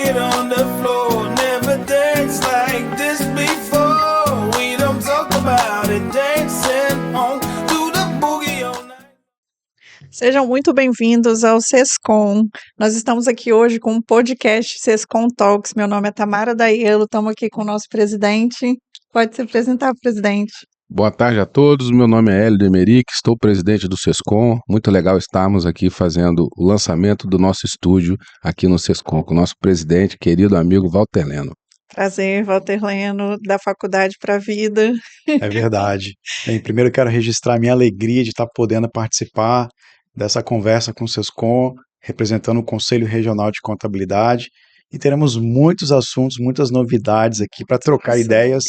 get on the floor. Never danced like this before. We don't talk about it. Dancing on to the boogie all night. Sejam muito bem-vindos ao Sescom. Nós estamos aqui hoje com um podcast Sescom Talks. Meu nome é Tamara Daiello, estamos aqui com o nosso presidente. Pode se apresentar, presidente. Boa tarde a todos, meu nome é Hélio Demeric, estou presidente do Sescom. Muito legal estarmos aqui fazendo o lançamento do nosso estúdio aqui no Sescom, com o nosso presidente, querido amigo Walter Leno. Prazer, Walter Leno, da Faculdade para a Vida. É verdade. Bem, primeiro eu quero registrar a minha alegria de estar podendo participar dessa conversa com o Sescom, representando o Conselho Regional de Contabilidade, e teremos muitos assuntos, muitas novidades aqui para trocar ideias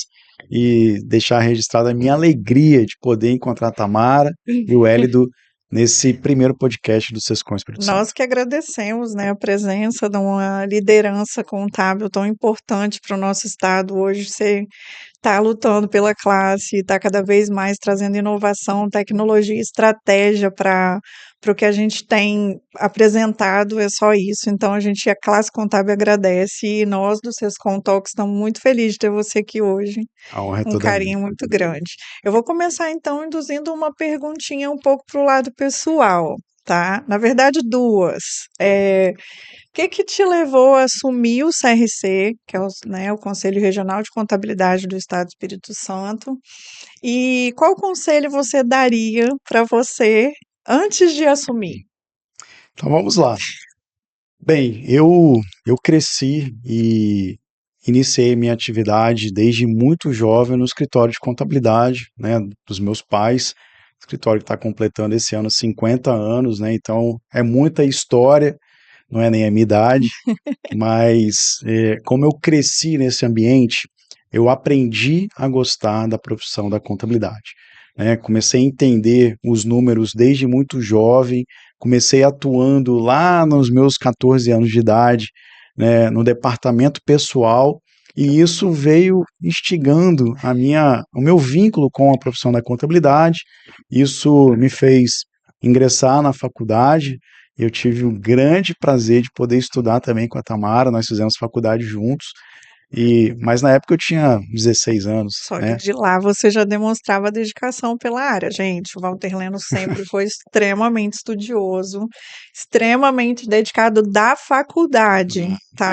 e deixar registrada a minha alegria de poder encontrar a Tamara e o Hélio nesse primeiro podcast do Sescom Espírito Santo. Nós que agradecemos, né, a presença de uma liderança contábil tão importante para o nosso estado. Hoje você está lutando pela classe, está cada vez mais trazendo inovação, tecnologia, estratégia para o que a gente tem apresentado, é só isso. Então a classe contábil agradece e nós do Sescom Talks estamos muito felizes de ter você aqui hoje. A honra é Um toda carinho minha. muito grande. Eu vou começar então induzindo uma perguntinha um pouco para o lado pessoal, tá? Na verdade, duas. O que te levou a assumir o CRC, que é o Conselho Regional de Contabilidade do Estado do Espírito Santo, e qual conselho você daria para você antes de assumir? Então vamos lá. Bem, eu cresci e iniciei minha atividade desde muito jovem no escritório de contabilidade, né, dos meus pais. Escritório que está completando esse ano 50 anos, né? Então é muita história, não é nem a minha idade, mas como eu cresci nesse ambiente, eu aprendi a gostar da profissão da contabilidade, né? Comecei a entender os números desde muito jovem, comecei atuando lá nos meus 14 anos de idade, né, no departamento pessoal, e isso veio instigando o meu vínculo com a profissão da contabilidade. Isso me fez ingressar na faculdade. Eu tive o grande prazer de poder estudar também com a Tamara, nós fizemos faculdade juntos, mas na época eu tinha 16 anos, Só que né? de lá você já demonstrava dedicação pela área, gente. O Walter Leno sempre foi extremamente estudioso, extremamente dedicado da faculdade, tá?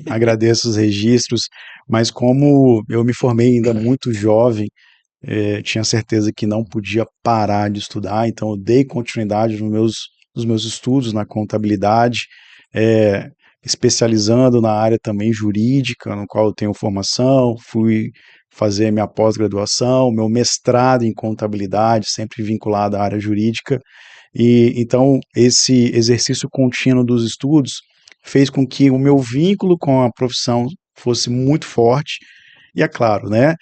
Agradeço os registros, mas como eu me formei ainda muito jovem, tinha certeza que não podia parar de estudar, então eu dei continuidade nos meus estudos na contabilidade, especializando na área também jurídica, no qual eu tenho formação, fui fazer minha pós-graduação, meu mestrado em contabilidade, sempre vinculado à área jurídica, e então esse exercício contínuo dos estudos fez com que o meu vínculo com a profissão fosse muito forte, e é claro, né,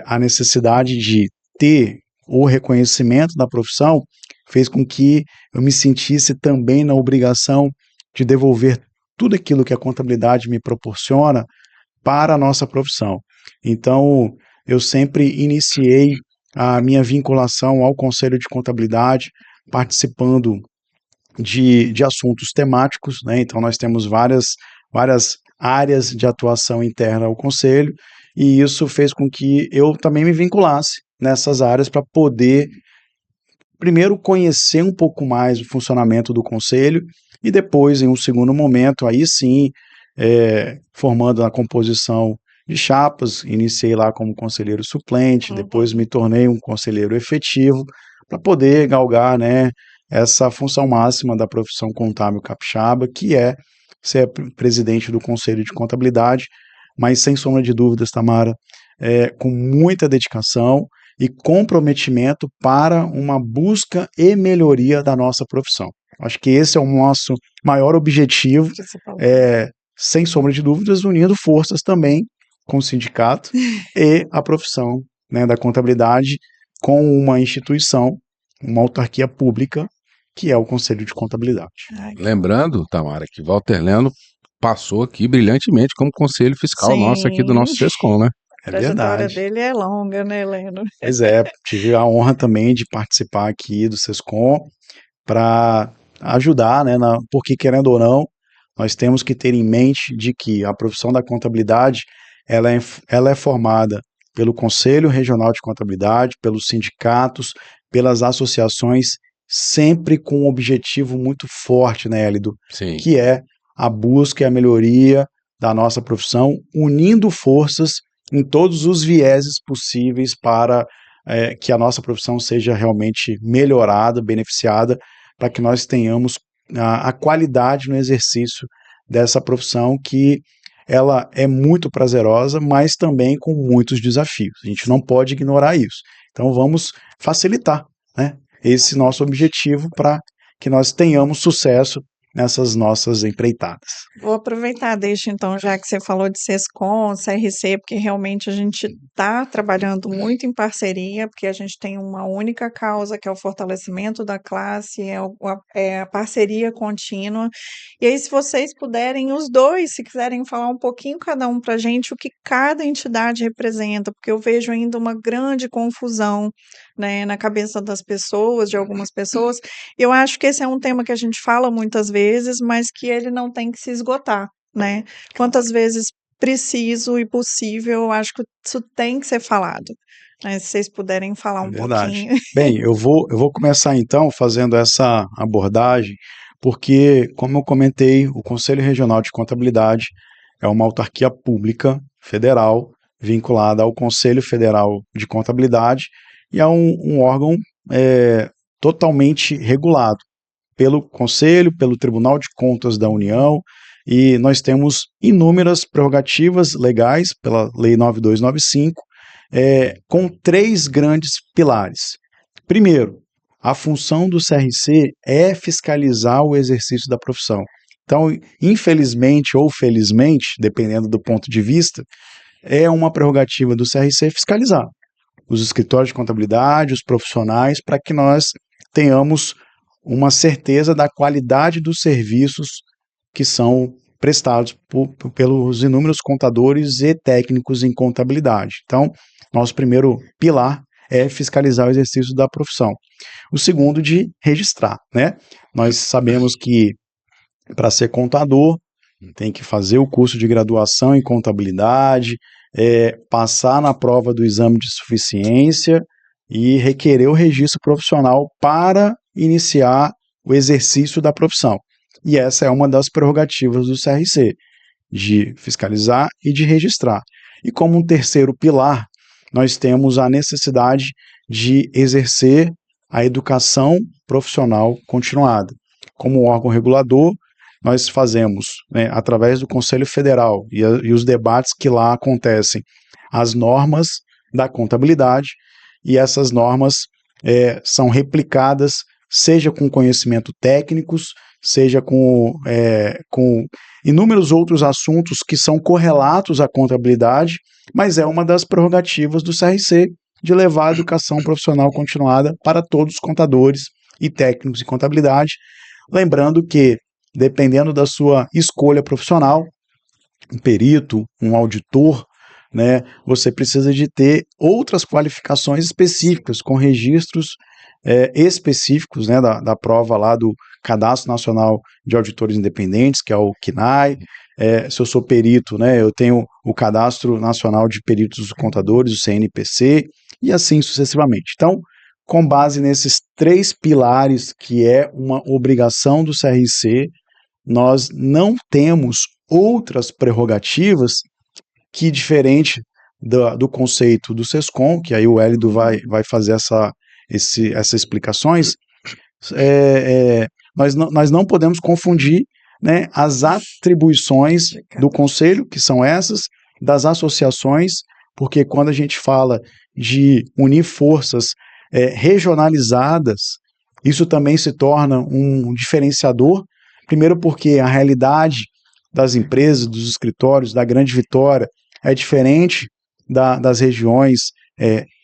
a necessidade de ter o reconhecimento da profissão fez com que eu me sentisse também na obrigação de devolver tudo aquilo que a contabilidade me proporciona para a nossa profissão. Então, eu sempre iniciei a minha vinculação ao Conselho de Contabilidade, participando de assuntos temáticos, né? Então, nós temos várias áreas de atuação interna ao Conselho, e isso fez com que eu também me vinculasse nessas áreas para poder, primeiro, conhecer um pouco mais o funcionamento do Conselho, e depois, em um segundo momento, aí sim, formando a composição de chapas, iniciei lá como conselheiro suplente, depois me tornei um conselheiro efetivo, para poder galgar, né, essa função máxima da profissão contábil capixaba, que é ser presidente do Conselho de Contabilidade, mas sem sombra de dúvidas, Tamara, com muita dedicação e comprometimento para uma busca e melhoria da nossa profissão. Acho que esse é o nosso maior objetivo, sem sombra de dúvidas, unindo forças também com o sindicato e a profissão, né, da contabilidade com uma instituição, uma autarquia pública, que é o Conselho de Contabilidade. Lembrando, Tamara, que Walter Leno passou aqui brilhantemente como conselho fiscal nosso aqui do nosso Sescom, né? É A trajetória verdade. dele é longa, né, Leno? Pois é, tive a honra também de participar aqui do Sescom para ajudar, né, porque querendo ou não, nós temos que ter em mente de que a profissão da contabilidade ela é formada pelo Conselho Regional de Contabilidade, pelos sindicatos, pelas associações, sempre com um objetivo muito forte, né, Élido? Sim. Que é a busca e a melhoria da nossa profissão, unindo forças em todos os vieses possíveis para que a nossa profissão seja realmente melhorada, beneficiada, para que nós tenhamos a qualidade no exercício dessa profissão, que ela é muito prazerosa, mas também com muitos desafios. A gente não pode ignorar isso. Então vamos facilitar, né, esse nosso objetivo para que nós tenhamos sucesso nessas nossas empreitadas. Vou aproveitar, deixa então, já que você falou de SESCOM, CRC, porque realmente a gente está trabalhando muito em parceria, porque a gente tem uma única causa, que é o fortalecimento da classe, é a parceria contínua. E aí, se vocês puderem, os dois, se quiserem falar um pouquinho cada um para a gente, o que cada entidade representa, porque eu vejo ainda uma grande confusão, né, na cabeça das pessoas, de algumas pessoas. Eu acho que esse é um tema que a gente fala muitas vezes, mas que ele não tem que se esgotar, né? Quantas vezes preciso e possível, eu acho que isso tem que ser falado, né? Se vocês puderem falar um Verdade. pouquinho. Bem, eu vou começar então fazendo essa abordagem, porque, como eu comentei, o Conselho Regional de Contabilidade é uma autarquia pública federal vinculada ao Conselho Federal de Contabilidade e é um órgão totalmente regulado pelo Conselho, pelo Tribunal de Contas da União, e nós temos inúmeras prerrogativas legais pela Lei 9295, com 3 grandes pilares. Primeiro, a função do CRC é fiscalizar o exercício da profissão. Então, infelizmente ou felizmente, dependendo do ponto de vista, é uma prerrogativa do CRC fiscalizar os escritórios de contabilidade, os profissionais, para que nós tenhamos uma certeza da qualidade dos serviços que são prestados pelos inúmeros contadores e técnicos em contabilidade. Então, nosso primeiro pilar é fiscalizar o exercício da profissão. O segundo, de registrar, né? Nós sabemos que para ser contador tem que fazer o curso de graduação em contabilidade, passar na prova do exame de suficiência e requerer o registro profissional para iniciar o exercício da profissão. E essa é uma das prerrogativas do CRC, de fiscalizar e de registrar. E como um terceiro pilar, nós temos a necessidade de exercer a educação profissional continuada. Como órgão regulador, nós fazemos, né, através do Conselho Federal e os debates que lá acontecem, as normas da contabilidade, e essas normas são replicadas, seja com conhecimento técnicos, seja com inúmeros outros assuntos que são correlatos à contabilidade, mas é uma das prerrogativas do CRC de levar a educação profissional continuada para todos os contadores e técnicos em contabilidade. Lembrando que, dependendo da sua escolha profissional, um perito, um auditor, né, você precisa de ter outras qualificações específicas, com registros específicos, né, da prova lá do Cadastro Nacional de Auditores Independentes, que é o CNAE. Se eu sou perito, né, eu tenho o Cadastro Nacional de Peritos Contadores, o CNPC, e assim sucessivamente. Então, com base nesses 3 pilares, que é uma obrigação do CRC, nós não temos outras prerrogativas que, diferente do conceito do SESCOM, que aí o Élido vai fazer essas explicações, nós não podemos confundir, né, as atribuições do Conselho, que são essas, das associações, porque quando a gente fala de unir forças regionalizadas, isso também se torna um diferenciador. Primeiro porque a realidade das empresas, dos escritórios, da Grande Vitória, é diferente das regiões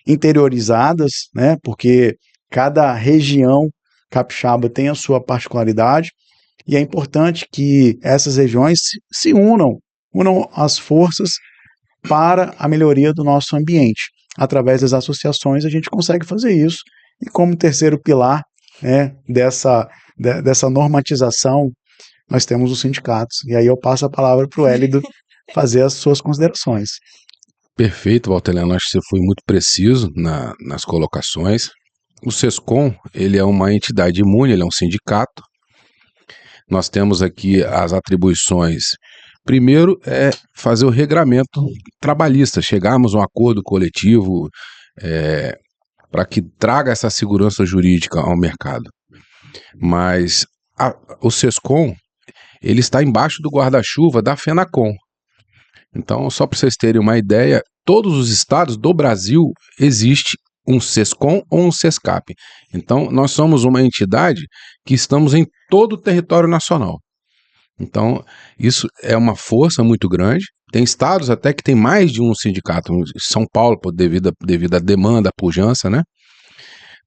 interiorizadas, né? Porque cada região capixaba tem a sua particularidade, e é importante que essas regiões se unam as forças para a melhoria do nosso ambiente. Através das associações a gente consegue fazer isso, e como terceiro pilar, né, dessa normatização nós temos os sindicatos. E aí eu passo a palavra para o Hélio fazer as suas considerações. Perfeito, Valteliano, acho que você foi muito preciso nas colocações. O SESCOM, ele é uma entidade imune, ele é um sindicato. Nós temos aqui as atribuições. Primeiro é fazer o regramento trabalhista, chegarmos a um acordo coletivo para que traga essa segurança jurídica ao mercado. Mas o SESCOM, ele está embaixo do guarda-chuva da FENACON. Então, só para vocês terem uma ideia, todos os estados do Brasil existe um SESCOM ou um SESCAP. Então, nós somos uma entidade que estamos em todo o território nacional. Então, isso é uma força muito grande. Tem estados até que tem mais de um sindicato. São Paulo, devido à demanda, à pujança, né?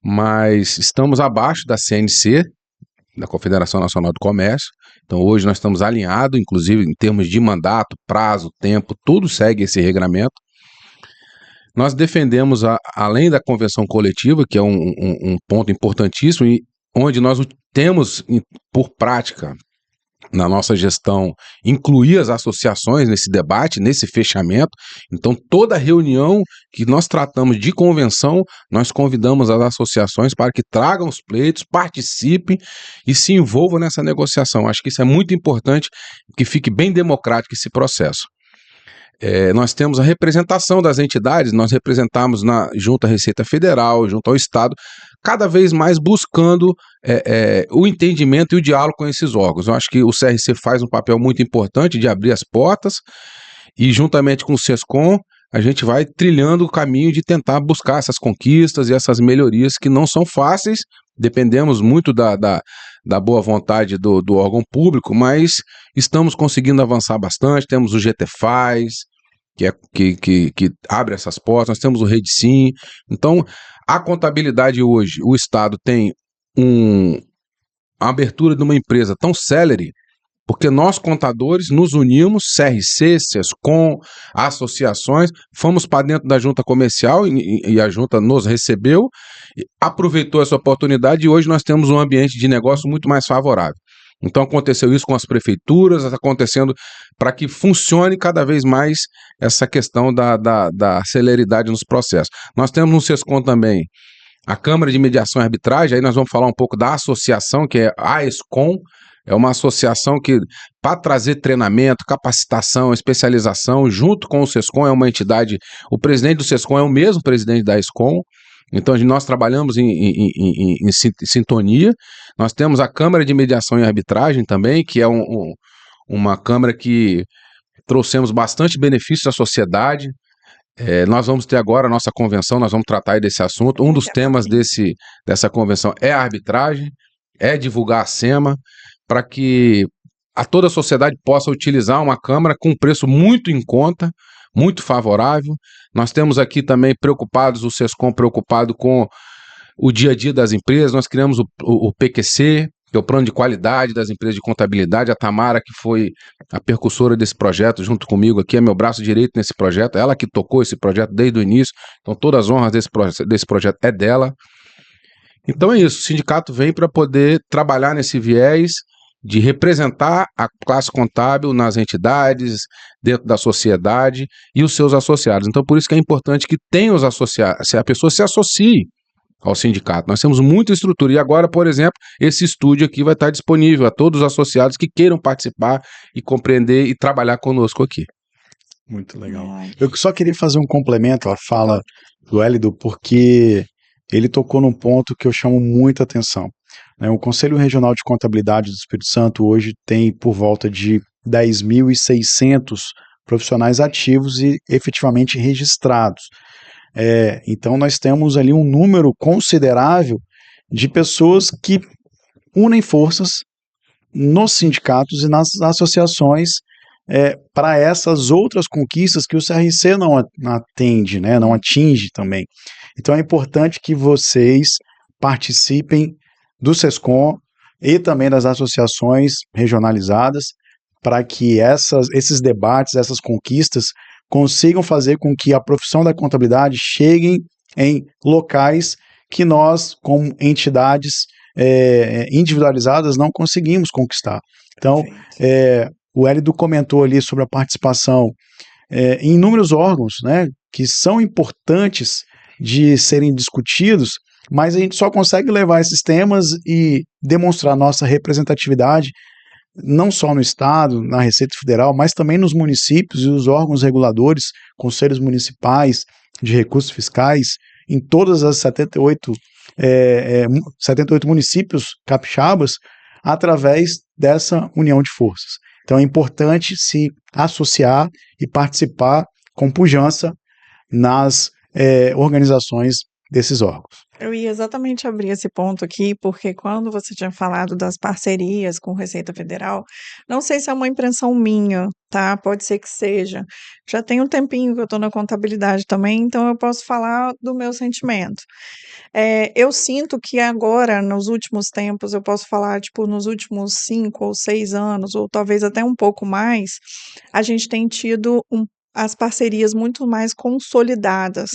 Mas estamos abaixo da CNC, da Confederação Nacional do Comércio. Então, hoje nós estamos alinhados, inclusive em termos de mandato, prazo, tempo, tudo segue esse regramento. Nós defendemos, além da convenção coletiva, que é um ponto importantíssimo, e onde nós temos, por prática, na nossa gestão, incluir as associações nesse debate, nesse fechamento. Então, toda reunião que nós tratamos de convenção, nós convidamos as associações para que tragam os pleitos, participem e se envolvam nessa negociação. Acho que isso é muito importante, que fique bem democrático esse processo. Nós temos a representação das entidades, nós representamos junto à Receita Federal, junto ao Estado, cada vez mais buscando o entendimento e o diálogo com esses órgãos. Eu acho que o CRC faz um papel muito importante de abrir as portas e, juntamente com o SESCOM, a gente vai trilhando o caminho de tentar buscar essas conquistas e essas melhorias que não são fáceis, dependemos muito da boa vontade do órgão público, mas estamos conseguindo avançar bastante. Temos o GTFaz, que abre essas portas, nós temos o RedeSim. Então, a contabilidade hoje, o Estado tem a abertura de uma empresa tão célere, porque nós contadores nos unimos, CRC, SESCOM, associações, fomos para dentro da junta comercial e a junta nos recebeu, aproveitou essa oportunidade e hoje nós temos um ambiente de negócio muito mais favorável. Então aconteceu isso com as prefeituras, está acontecendo para que funcione cada vez mais essa questão da celeridade nos processos. Nós temos no SESCOM também a Câmara de Mediação e Arbitragem, aí nós vamos falar um pouco da associação, que é a AESCOM, é uma associação que, para trazer treinamento, capacitação, especialização, junto com o SESCOM, é uma entidade, o presidente do SESCOM é o mesmo presidente da AESCOM, então nós trabalhamos em sintonia. Nós temos a Câmara de Mediação e Arbitragem também, que é uma câmara que trouxemos bastante benefício à sociedade. Nós vamos ter agora a nossa convenção, nós vamos tratar aí desse assunto. Um dos temas dessa convenção é a arbitragem, é divulgar a SEMA, para que toda a sociedade possa utilizar uma câmara com um preço muito em conta, muito favorável. Nós temos aqui também o SESCOM preocupado com o dia a dia das empresas. Nós criamos o PQC, que é o Plano de Qualidade das Empresas de Contabilidade. A Tamara, que foi a percussora desse projeto, junto comigo aqui, é meu braço direito nesse projeto, ela que tocou esse projeto desde o início, então todas as honras desse projeto é dela. Então é isso, o sindicato vem para poder trabalhar nesse viés de representar a classe contábil nas entidades, dentro da sociedade e os seus associados. Então, por isso que é importante que tenha os associados, se a pessoa se associe ao sindicato. Nós temos muita estrutura e agora, por exemplo, esse estúdio aqui vai estar disponível a todos os associados que queiram participar e compreender e trabalhar conosco aqui. Muito legal. Eu só queria fazer um complemento à fala do Hélio, porque ele tocou num ponto que eu chamo muita atenção. O Conselho Regional de Contabilidade do Espírito Santo hoje tem por volta de 10.600 profissionais ativos e efetivamente registrados. Então nós temos ali um número considerável de pessoas que unem forças nos sindicatos e nas associações para essas outras conquistas que o CRC não atende, né, não atinge também. Então é importante que vocês participem do SESCOM e também das associações regionalizadas para que esses debates, essas conquistas consigam fazer com que a profissão da contabilidade chegue em locais que nós, como entidades individualizadas, não conseguimos conquistar. Então, Perfeito. o Hélio comentou ali sobre a participação em inúmeros órgãos, né, que são importantes de serem discutidos, mas a gente só consegue levar esses temas e demonstrar nossa representatividade não só no Estado, na Receita Federal, mas também nos municípios e os órgãos reguladores, conselhos municipais de recursos fiscais, em todas as 78 municípios capixabas, através dessa união de forças. Então é importante se associar e participar com pujança nas organizações desses órgãos. Eu ia exatamente abrir esse ponto aqui, porque quando você tinha falado das parcerias com Receita Federal, não sei se é uma impressão minha, tá? Pode ser que seja. Já tem um tempinho que eu estou na contabilidade também, então eu posso falar do meu sentimento. Eu sinto que agora, nos últimos tempos, eu posso falar, tipo, nos últimos 5 ou 6 anos, ou talvez até um pouco mais, a gente tem tido as parcerias muito mais consolidadas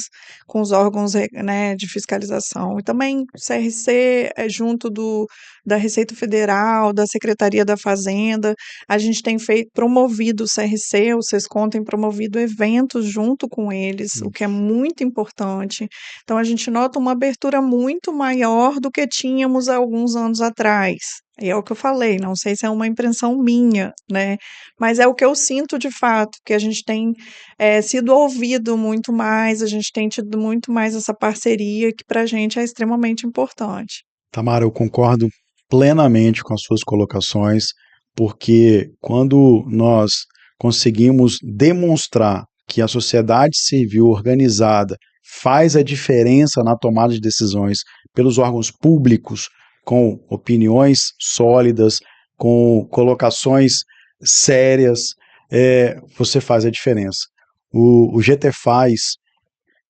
com os órgãos, né, de fiscalização. E também o CRC junto da Receita Federal, da Secretaria da Fazenda, a gente tem promovido o CRC, o Sescom tem promovido eventos junto com eles, o que é muito importante. Então a gente nota uma abertura muito maior do que tínhamos há alguns anos atrás. E é o que eu falei, não sei se é uma impressão minha, né? Mas é o que eu sinto de fato, que a gente tem sido ouvido muito mais, a gente tem tido muito mais essa parceria, que para a gente é extremamente importante. Tamara, eu concordo plenamente com as suas colocações, porque quando nós conseguimos demonstrar que a sociedade civil organizada faz a diferença na tomada de decisões pelos órgãos públicos, com opiniões sólidas, com colocações sérias, você faz a diferença. O GT Faz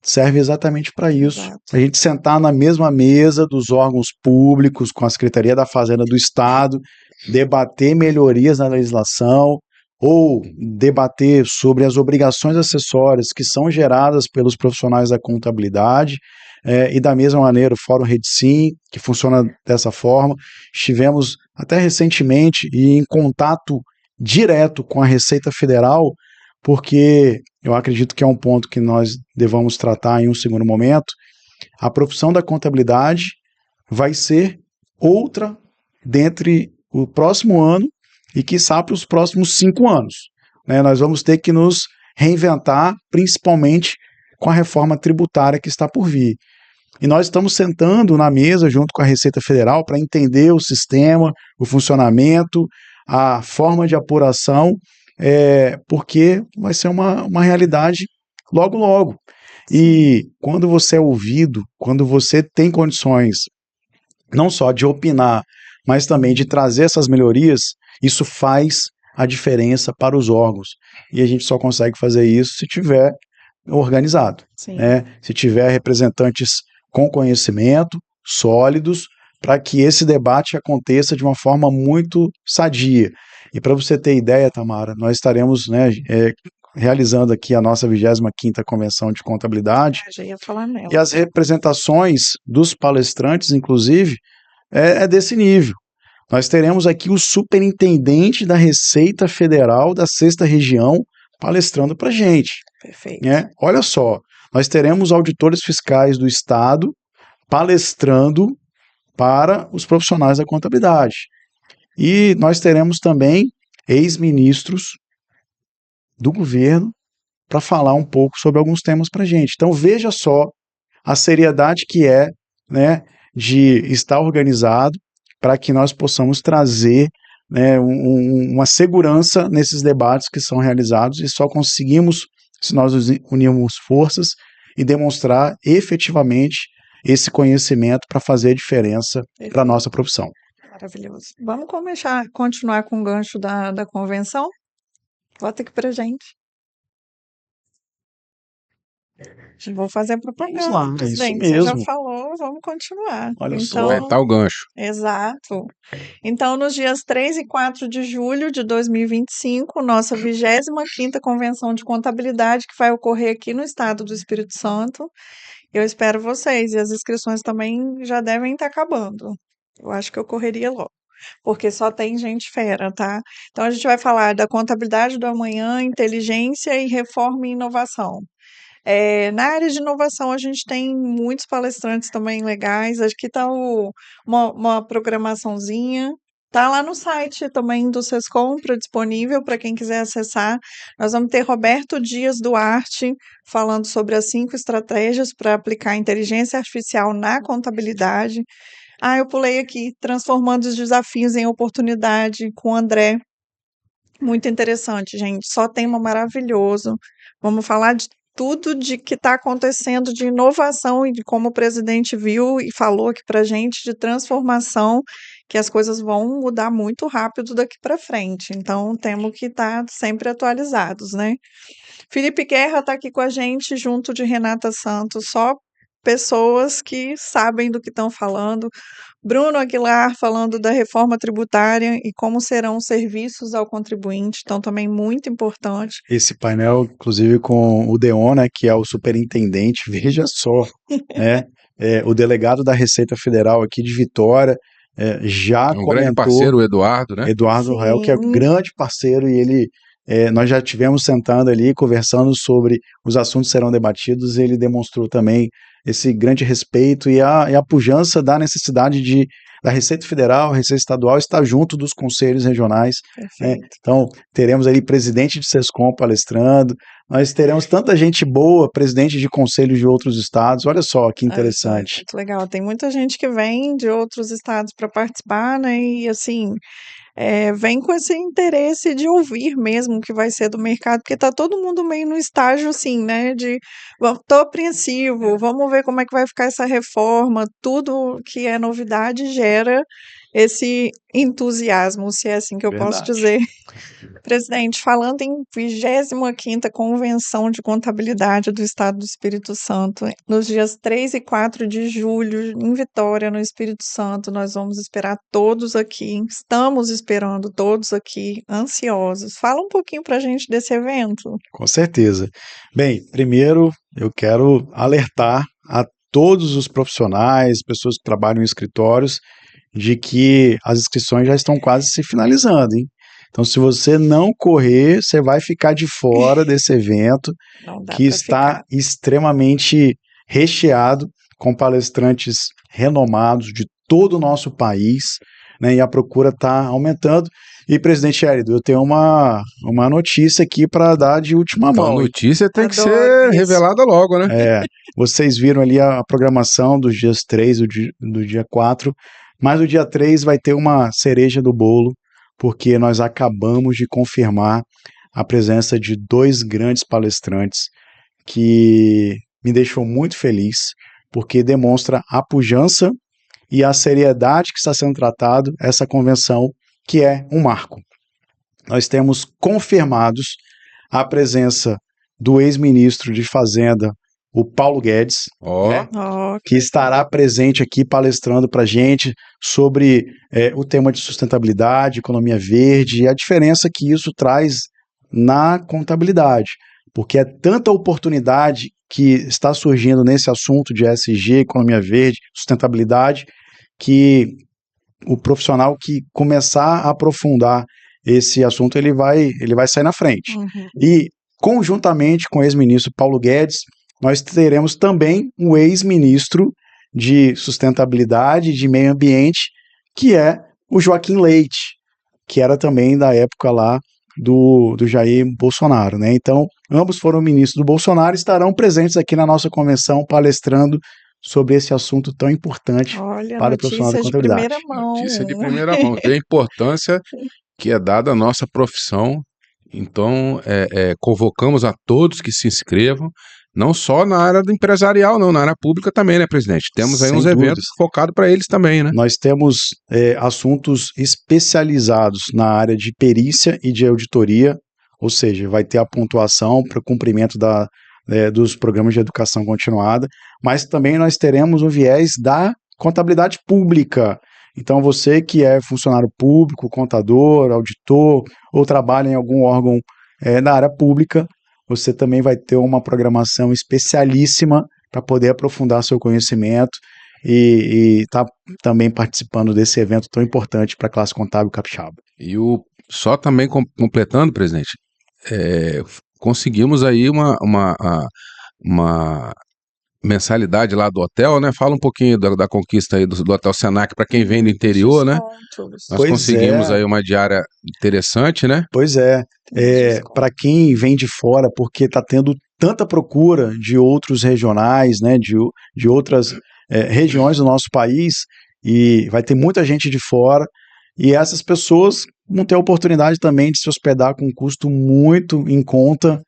serve exatamente para isso. Exato. A gente sentar na mesma mesa dos órgãos públicos, com a Secretaria da Fazenda do Estado, debater melhorias na legislação ou debater sobre as obrigações acessórias que são geradas pelos profissionais da contabilidade, e da mesma maneira o Fórum Redsim, que funciona dessa forma. Estivemos até recentemente em contato direto com a Receita Federal, porque eu acredito que é um ponto que nós devamos tratar em um segundo momento. A profissão da contabilidade vai ser outra dentre o próximo ano e, quiçá, para os próximos 5 anos. Nós vamos ter que nos reinventar, principalmente com a reforma tributária que está por vir. E nós estamos sentando na mesa junto com a Receita Federal para entender o sistema, o funcionamento, a forma de apuração, porque vai ser uma realidade logo, logo. E quando você é ouvido, quando você tem condições não só de opinar, mas também de trazer essas melhorias, isso faz a diferença para os órgãos. E a gente só consegue fazer isso se tiver organizado, se tiver representantes com conhecimento, sólidos, para que esse debate aconteça de uma forma muito sadia. E para você ter ideia, Tamara, nós estaremos realizando aqui a nossa 25ª Convenção de Contabilidade, Já ia falar nela. e as representações dos palestrantes, inclusive, é desse nível. Nós teremos aqui o superintendente da Receita Federal da 6ª Região palestrando para a gente. Perfeito. Olha só, nós teremos auditores fiscais do Estado palestrando para os profissionais da contabilidade. E nós teremos também ex-ministros do governo para falar um pouco sobre alguns temas para a gente. Então veja só a seriedade que é, de estar organizado para que nós possamos trazer uma segurança nesses debates que são realizados, e só conseguimos se nós unirmos forças e demonstrar efetivamente esse conhecimento para fazer a diferença para a nossa profissão. Maravilhoso. Vamos continuar com o gancho da convenção? Bota aqui pra gente. Vou fazer a propaganda. Vamos lá, é isso presidente. Você já mesmo. falou, vamos continuar. Olha só. Então, Aproveitar o gancho. exato. Então, nos dias 3 e 4 de julho de 2025, nossa 25ª Convenção de Contabilidade, que vai ocorrer aqui no estado do Espírito Santo. Eu espero vocês, e as inscrições também já devem estar acabando. Eu acho que eu correria logo. porque só tem gente fera, tá? Então a gente vai falar da contabilidade do amanhã, inteligência e reforma e inovação. Na área de inovação, a gente tem muitos palestrantes também legais. Aqui está uma programaçãozinha. Está lá no site também do Sescom, disponível para quem quiser acessar. Nós vamos ter Roberto Dias Duarte falando sobre as 5 estratégias para aplicar a inteligência artificial na contabilidade. Eu pulei aqui, transformando os desafios em oportunidade, com o André. Muito interessante, gente. Só tema maravilhoso. Vamos falar de tudo de que está acontecendo de inovação e de como o presidente viu e falou aqui para gente de transformação, que as coisas vão mudar muito rápido daqui para frente. Então, temos que estar sempre atualizados, né? Felipe Guerra está aqui com a gente, junto de Renata Santos, só pessoas que sabem do que estão falando. Bruno Aguilar falando da reforma tributária e como serão os serviços ao contribuinte, então também muito importante. Esse painel, inclusive, com o Deon, né, que é o superintendente, veja só, né, o delegado da Receita Federal aqui de Vitória, já Um grande comentou, parceiro, o Eduardo, né? Eduardo Sim. Rael, que é grande parceiro, e ele, nós já tivemos sentando ali, conversando sobre os assuntos que serão debatidos, e ele demonstrou também esse grande respeito e a pujança da necessidade da Receita Federal, Receita Estadual, estar junto dos conselhos regionais, né? Perfeito. Então, teremos ali presidente de Sescom palestrando, nós teremos tanta gente boa, presidente de conselhos de outros estados, olha só que interessante. Muito legal. Tem muita gente que vem de outros estados para participar, né? E assim, vem com esse interesse de ouvir mesmo o que vai ser do mercado, porque está todo mundo meio no estágio assim, né? Tô apreensivo, vamos ver como é que vai ficar essa reforma. Tudo que é novidade gera esse entusiasmo, se é assim que eu posso Verdade. dizer. Presidente, falando em 25ª Convenção de Contabilidade do Estado do Espírito Santo, nos dias 3 e 4 de julho, em Vitória, no Espírito Santo, nós vamos esperar todos aqui, estamos esperando todos aqui, ansiosos. Fala um pouquinho para a gente desse evento. Com certeza. Bem, primeiro eu quero alertar a todos os profissionais, pessoas que trabalham em escritórios, de que as inscrições já estão quase se finalizando, hein? Então, se você não correr, você vai ficar de fora desse evento, Não dá que para está ficar. extremamente recheado com palestrantes renomados de todo o nosso país, né? E a procura está aumentando. E, presidente Hérido, eu tenho uma notícia aqui para dar de última Então, a mão, hein? notícia tem que Adoro ser isso. revelada logo, né? Vocês viram ali a programação dos dias 3 do dia 4, mas o dia 3 vai ter uma cereja do bolo, porque nós acabamos de confirmar a presença de 2 grandes palestrantes que me deixou muito feliz, porque demonstra a pujança e a seriedade que está sendo tratado essa convenção, que é um marco. Nós temos confirmados a presença do ex-ministro de Fazenda, o Paulo Guedes, Ó, né, Ó, que estará presente aqui palestrando para a gente sobre o tema de sustentabilidade, economia verde e a diferença que isso traz na contabilidade, porque é tanta oportunidade que está surgindo nesse assunto de ESG, economia verde, sustentabilidade, que o profissional que começar a aprofundar esse assunto, ele vai sair na frente. uhum. E, conjuntamente com o ex-ministro Paulo Guedes, nós teremos também um ex-ministro de sustentabilidade e de meio ambiente, que é o Joaquim Leite, que era também da época lá do Jair Bolsonaro, né? Então, ambos foram ministros do Bolsonaro e estarão presentes aqui na nossa convenção palestrando sobre esse assunto tão importante Olha, para o profissional da notícia de contabilidade. primeira mão. notícia de primeira mão. Tem a importância que é dada à nossa profissão. Então, convocamos a todos que se inscrevam, não só na área do empresarial, não, na área pública também, né, presidente? Temos aí Sem uns dúvidas. eventos focados para eles também, né? Nós temos assuntos especializados na área de perícia e de auditoria, ou seja, vai ter a pontuação para cumprimento dos programas de educação continuada, mas também nós teremos um viés da contabilidade pública. Então, você que é funcionário público, contador, auditor, ou trabalha em algum órgão da área pública, você também vai ter uma programação especialíssima para poder aprofundar seu conhecimento e está também participando desse evento tão importante para a classe contábil capixaba. E só também completando, presidente, conseguimos aí uma mensalidade lá do hotel, né? Fala um pouquinho da conquista aí do Hotel Senac para quem vem do interior, né? Descontos. Nós Pois conseguimos é. aí uma diária interessante, né? Pois é, Desconto. para quem vem de fora, porque está tendo tanta procura de outros regionais, né, de outras regiões do nosso país, e vai ter muita gente de fora, e essas pessoas vão ter a oportunidade também de se hospedar com um custo muito em conta,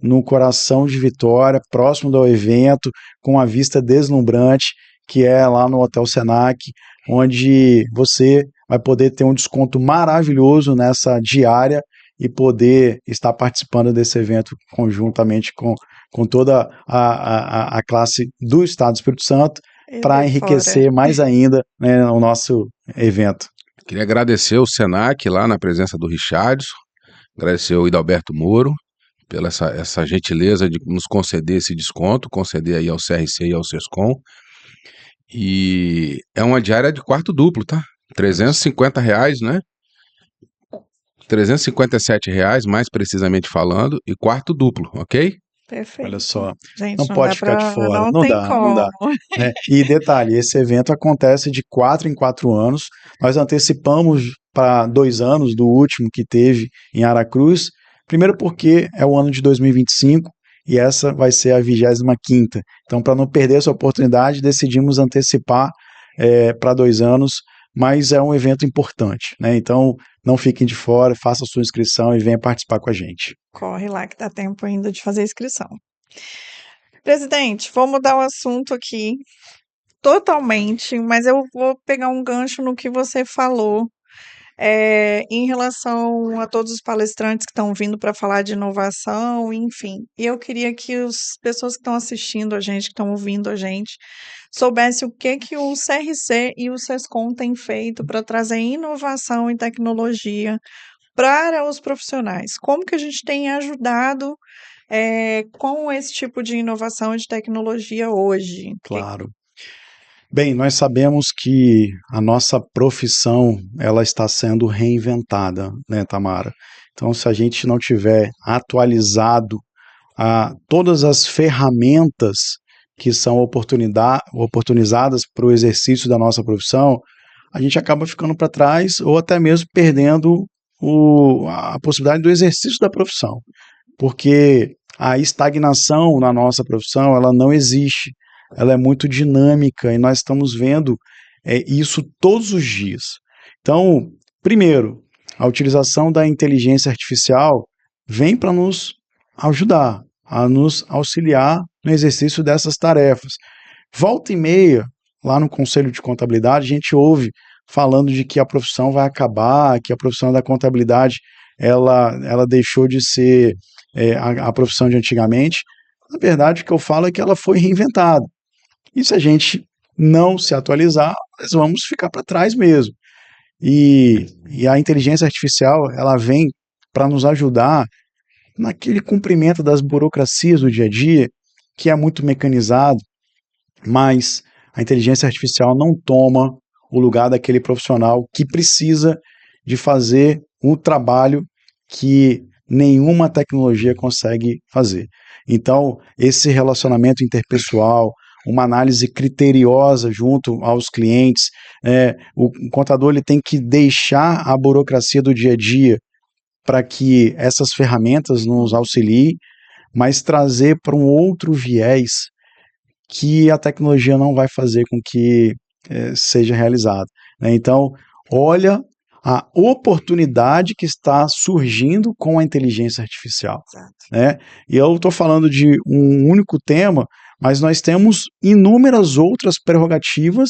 no coração de Vitória, próximo do evento, com uma vista deslumbrante, que é lá no Hotel Senac, onde você vai poder ter um desconto maravilhoso nessa diária e poder estar participando desse evento conjuntamente com toda a classe do Estado do Espírito Santo, E para de enriquecer fora. mais ainda, né, o nosso evento. Queria agradecer o Senac lá na presença do Richardson, agradecer o Hidalberto Moro pela essa gentileza de nos conceder esse desconto, conceder aí ao CRC e ao Sescom. E é uma diária de quarto duplo, tá? R$350, né? R$357, mais precisamente falando, e quarto duplo, ok? Perfeito. Olha só, Gente, não não pode dá ficar de pra. fora, Não não tem dá, não dá. como. Né? E detalhe, esse evento acontece de 4 em 4 anos, nós antecipamos para 2 anos do último que teve em Aracruz, primeiro porque é o ano de 2025 e essa vai ser a 25ª, então para não perder essa oportunidade decidimos antecipar para 2 anos, mas é um evento importante, né? Então não fiquem de fora, faça a sua inscrição e venha participar com a gente. Corre lá que dá tempo ainda de fazer a inscrição. Presidente, vou mudar o assunto aqui totalmente, mas eu vou pegar um gancho no que você falou em relação a todos os palestrantes que estão vindo para falar de inovação, enfim. E eu queria que as pessoas que estão assistindo a gente, que estão ouvindo a gente, soubessem o que o CRC e o Sescom têm feito para trazer inovação e tecnologia para os profissionais. Como que a gente tem ajudado com esse tipo de inovação e de tecnologia hoje? Claro. Bem, nós sabemos que a nossa profissão ela está sendo reinventada, né, Tamara? Então, se a gente não tiver atualizado todas as ferramentas que são oportunizadas para o exercício da nossa profissão, a gente acaba ficando para trás ou até mesmo perdendo a possibilidade do exercício da profissão, porque a estagnação na nossa profissão ela não existe. Ela é muito dinâmica e nós estamos vendo isso todos os dias. Então, primeiro, a utilização da inteligência artificial vem para nos ajudar, a nos auxiliar no exercício dessas tarefas. Volta e meia, lá no Conselho de Contabilidade, a gente ouve falando de que a profissão vai acabar, que a profissão da contabilidade ela deixou de ser a profissão de antigamente. Na verdade, o que eu falo é que ela foi reinventada. E se a gente não se atualizar, nós vamos ficar para trás mesmo. E a inteligência artificial, ela vem para nos ajudar naquele cumprimento das burocracias do dia a dia, que é muito mecanizado, mas a inteligência artificial não toma o lugar daquele profissional que precisa de fazer um trabalho que nenhuma tecnologia consegue fazer. Então, esse relacionamento interpessoal, uma análise criteriosa junto aos clientes, o contador ele tem que deixar a burocracia do dia a dia para que essas ferramentas nos auxiliem, mas trazer para um outro viés que a tecnologia não vai fazer com que seja realizado. Né? Então, olha a oportunidade que está surgindo com a inteligência artificial. Né? E eu estou falando de um único tema, mas nós temos inúmeras outras prerrogativas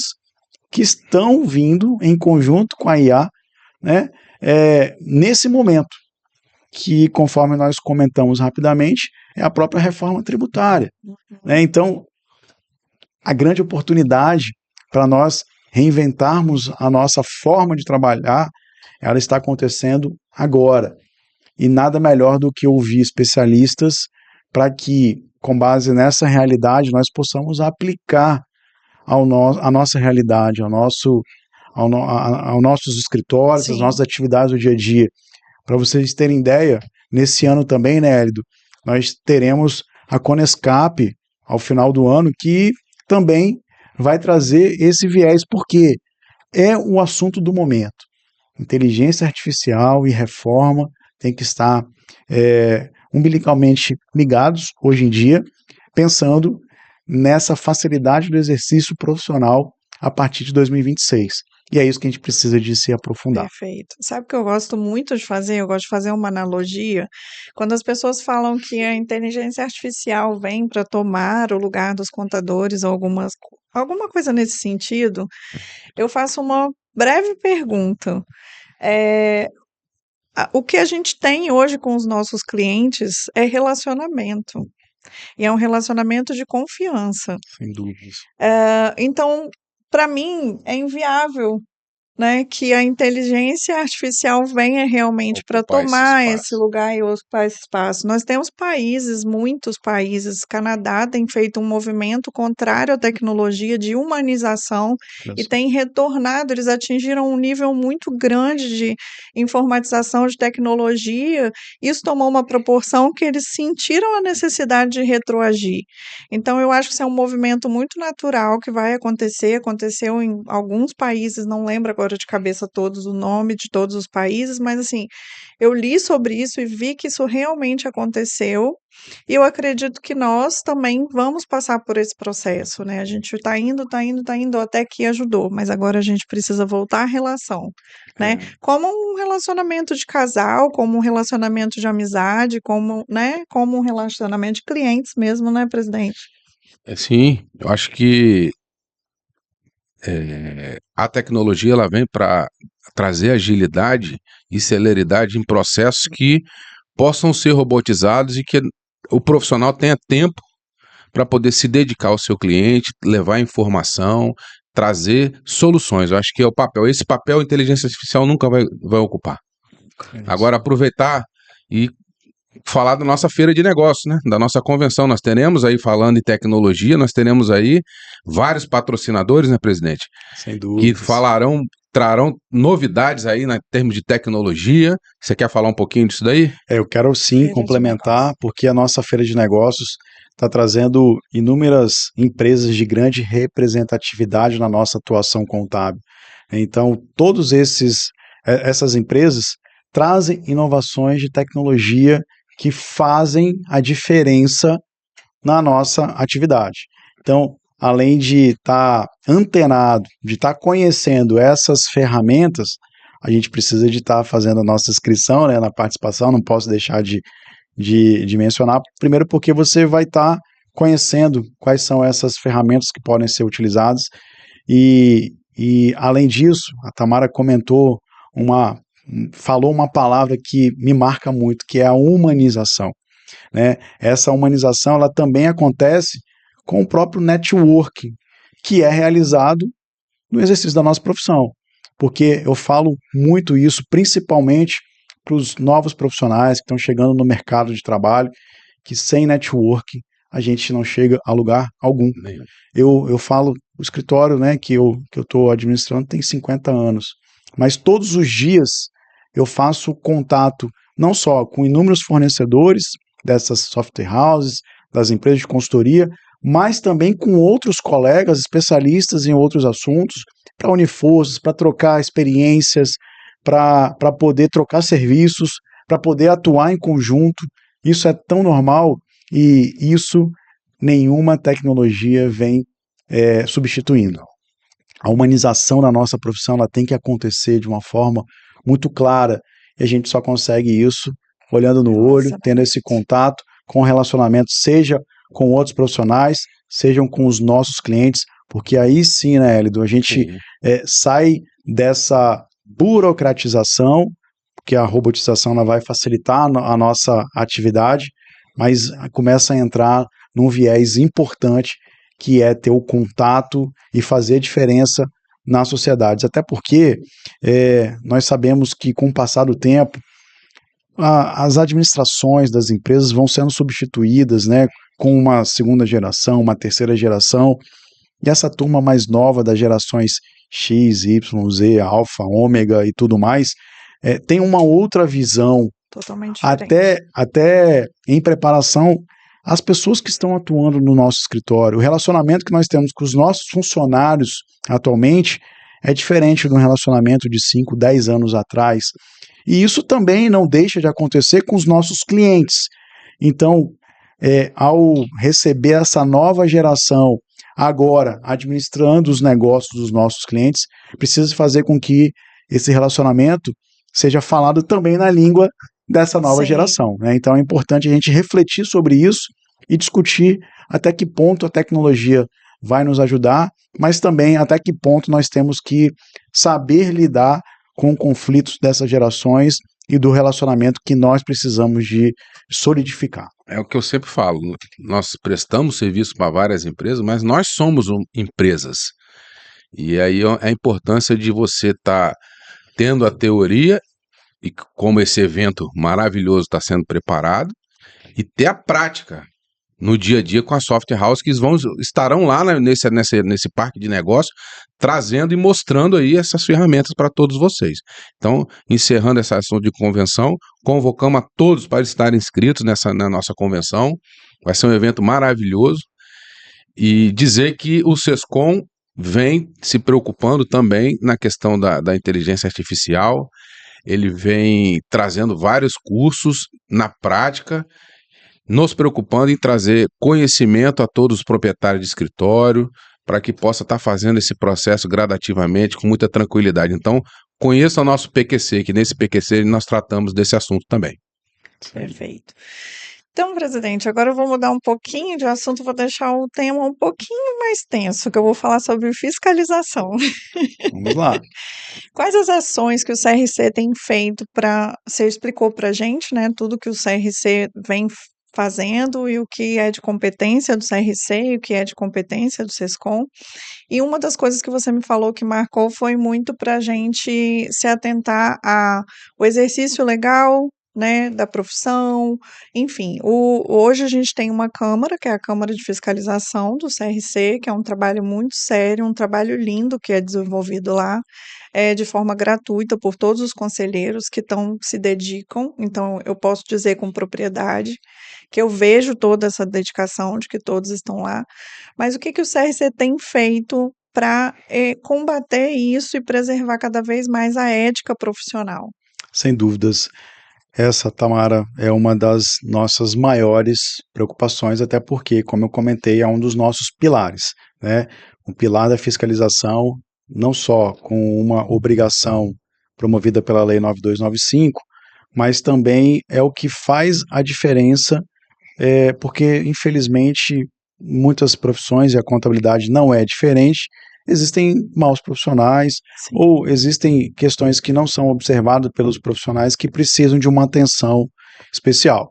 que estão vindo em conjunto com a IA, né, nesse momento, que conforme nós comentamos rapidamente, é a própria reforma tributária. Né? Então, a grande oportunidade para nós reinventarmos a nossa forma de trabalhar, ela está acontecendo agora. E nada melhor do que ouvir especialistas para que, com base nessa realidade, nós possamos aplicar à nossa realidade, aos nossos escritórios, às Sim. nossas atividades do dia a dia. Para vocês terem ideia, nesse ano também, né, Hélio, nós teremos a Conescap ao final do ano, que também vai trazer esse viés, porque é o assunto do momento. Inteligência artificial e reforma tem que estar umbilicalmente ligados hoje em dia, pensando nessa facilidade do exercício profissional a partir de 2026. E é isso que a gente precisa de se aprofundar. Perfeito. Sabe o que eu gosto muito de fazer? Eu gosto de fazer uma analogia. Quando as pessoas falam que a inteligência artificial vem para tomar o lugar dos contadores ou alguma coisa nesse sentido, eu faço uma breve pergunta. O que a gente tem hoje com os nossos clientes é relacionamento. E é um relacionamento de confiança. Sem dúvidas. Então, para mim, é inviável, né, que a inteligência artificial venha realmente para Ocupar esse tomar espaço. esse lugar e ocupar esse espaço. Nós temos países, muitos países, Canadá tem feito um movimento contrário à tecnologia de humanização e tem retornado, eles atingiram um nível muito grande de informatização de tecnologia, isso tomou uma proporção que eles sentiram a necessidade de retroagir. Então, eu acho que isso é um movimento muito natural que vai acontecer, aconteceu em alguns países, não lembro agora de cabeça todos o nome de todos os países, mas assim, eu li sobre isso e vi que isso realmente aconteceu, e eu acredito que nós também vamos passar por esse processo, né? A gente está indo, até que ajudou, mas agora a gente precisa voltar à relação, né? Como um relacionamento de casal, como um relacionamento de amizade, como um relacionamento de clientes mesmo, né, presidente? Sim, eu acho que a tecnologia ela vem para trazer agilidade e celeridade em processos que possam ser robotizados e que o profissional tenha tempo para poder se dedicar ao seu cliente, levar informação, trazer soluções. Eu acho que é o papel. Esse papel a inteligência artificial nunca vai ocupar. Agora, aproveitar e falar da nossa feira de negócios, né? Da nossa convenção. Nós teremos aí, falando em tecnologia, nós teremos aí vários patrocinadores, né, presidente? Sem Que dúvidas. trarão novidades aí em termos de tecnologia. Você quer falar um pouquinho disso daí? Eu quero sim Feira de complementar, porque a nossa feira de negócios está trazendo inúmeras empresas de grande representatividade na nossa atuação contábil. Então, todos essas empresas trazem inovações de tecnologia que fazem a diferença na nossa atividade. Então, além de estar antenado, de estar conhecendo essas ferramentas, a gente precisa de estar fazendo a nossa inscrição, né, na participação, não posso deixar de mencionar, primeiro porque você vai estar conhecendo quais são essas ferramentas que podem ser utilizadas e além disso, a Tamara falou uma palavra que me marca muito, que é a humanização, né? Essa humanização ela também acontece com o próprio networking, que é realizado no exercício da nossa profissão, porque eu falo muito isso, principalmente para os novos profissionais que estão chegando no mercado de trabalho, que sem networking a gente não chega a lugar algum. Eu falo, o escritório, né, que eu estou administrando tem 50 anos, mas todos os dias eu faço contato não só com inúmeros fornecedores dessas software houses, das empresas de consultoria, mas também com outros colegas especialistas em outros assuntos, para unir forças, para trocar experiências, para poder trocar serviços, para poder atuar em conjunto. Isso é tão normal e isso nenhuma tecnologia vem substituindo. A humanização da nossa profissão ela tem que acontecer de uma forma muito clara e a gente só consegue isso olhando no olho, tendo esse contato com o relacionamento, seja com outros profissionais, sejam com os nossos clientes, porque aí sim, né, Elido, a gente sai dessa burocratização, porque a robotização ela vai facilitar a nossa atividade, mas começa a entrar num viés importante, que é ter o contato e fazer a diferença nas sociedades. Até porque nós sabemos que com o passar do tempo, as administrações das empresas vão sendo substituídas, né, com uma segunda geração, uma terceira geração, e essa turma mais nova das gerações X, Y, Z, Alfa, Ômega e tudo mais, tem uma outra visão, Totalmente diferente. até em preparação, as pessoas que estão atuando no nosso escritório, o relacionamento que nós temos com os nossos funcionários atualmente é diferente do relacionamento de 5, 10 anos atrás. E isso também não deixa de acontecer com os nossos clientes. Então, ao receber essa nova geração, agora administrando os negócios dos nossos clientes, precisa fazer com que esse relacionamento seja falado também na língua dessa nova Sim. geração, né? Então é importante a gente refletir sobre isso e discutir até que ponto a tecnologia vai nos ajudar, mas também até que ponto nós temos que saber lidar com conflitos dessas gerações e do relacionamento que nós precisamos de solidificar. É o que eu sempre falo, nós prestamos serviço para várias empresas, mas nós somos empresas. E aí a importância de você estar tendo a teoria, e como esse evento maravilhoso está sendo preparado, e ter a prática no dia a dia com a Software House, que estarão lá nesse parque de negócio, trazendo e mostrando aí essas ferramentas para todos vocês. Então, encerrando essa ação de convenção, convocamos a todos para estarem inscritos na nossa convenção. Vai ser um evento maravilhoso. E dizer que o SESCOM vem se preocupando também na questão da inteligência artificial. Ele vem trazendo vários cursos na prática, nos preocupando em trazer conhecimento a todos os proprietários de escritório, para que possa estar fazendo esse processo gradativamente, com muita tranquilidade. Então, conheça o nosso PQC, que nesse PQC nós tratamos desse assunto também. Perfeito. Então, presidente, agora eu vou mudar um pouquinho de assunto, vou deixar o tema um pouquinho mais tenso, que eu vou falar sobre fiscalização. Vamos lá. Quais as ações que o CRC tem feito para... Você explicou para a gente, né, tudo que o CRC vem fazendo e o que é de competência do CRC e o que é de competência do SESCOM. E uma das coisas que você me falou que marcou foi muito para a gente se atentar ao exercício legal, né, da profissão, enfim. Hoje a gente tem uma Câmara, que é a Câmara de Fiscalização do CRC, que é um trabalho muito sério, um trabalho lindo que é desenvolvido lá, de forma gratuita por todos os conselheiros que se dedicam. Então, eu posso dizer com propriedade que eu vejo toda essa dedicação de que todos estão lá. Mas o que o CRC tem feito para combater isso e preservar cada vez mais a ética profissional? Sem dúvidas. Essa, Tamara, é uma das nossas maiores preocupações, até porque, como eu comentei, é um dos nossos pilares, né? O pilar da fiscalização, não só com uma obrigação promovida pela Lei 9295, mas também é o que faz a diferença, porque, infelizmente, muitas profissões, e a contabilidade não é diferente, existem maus profissionais, Sim. ou existem questões que não são observadas pelos profissionais que precisam de uma atenção especial.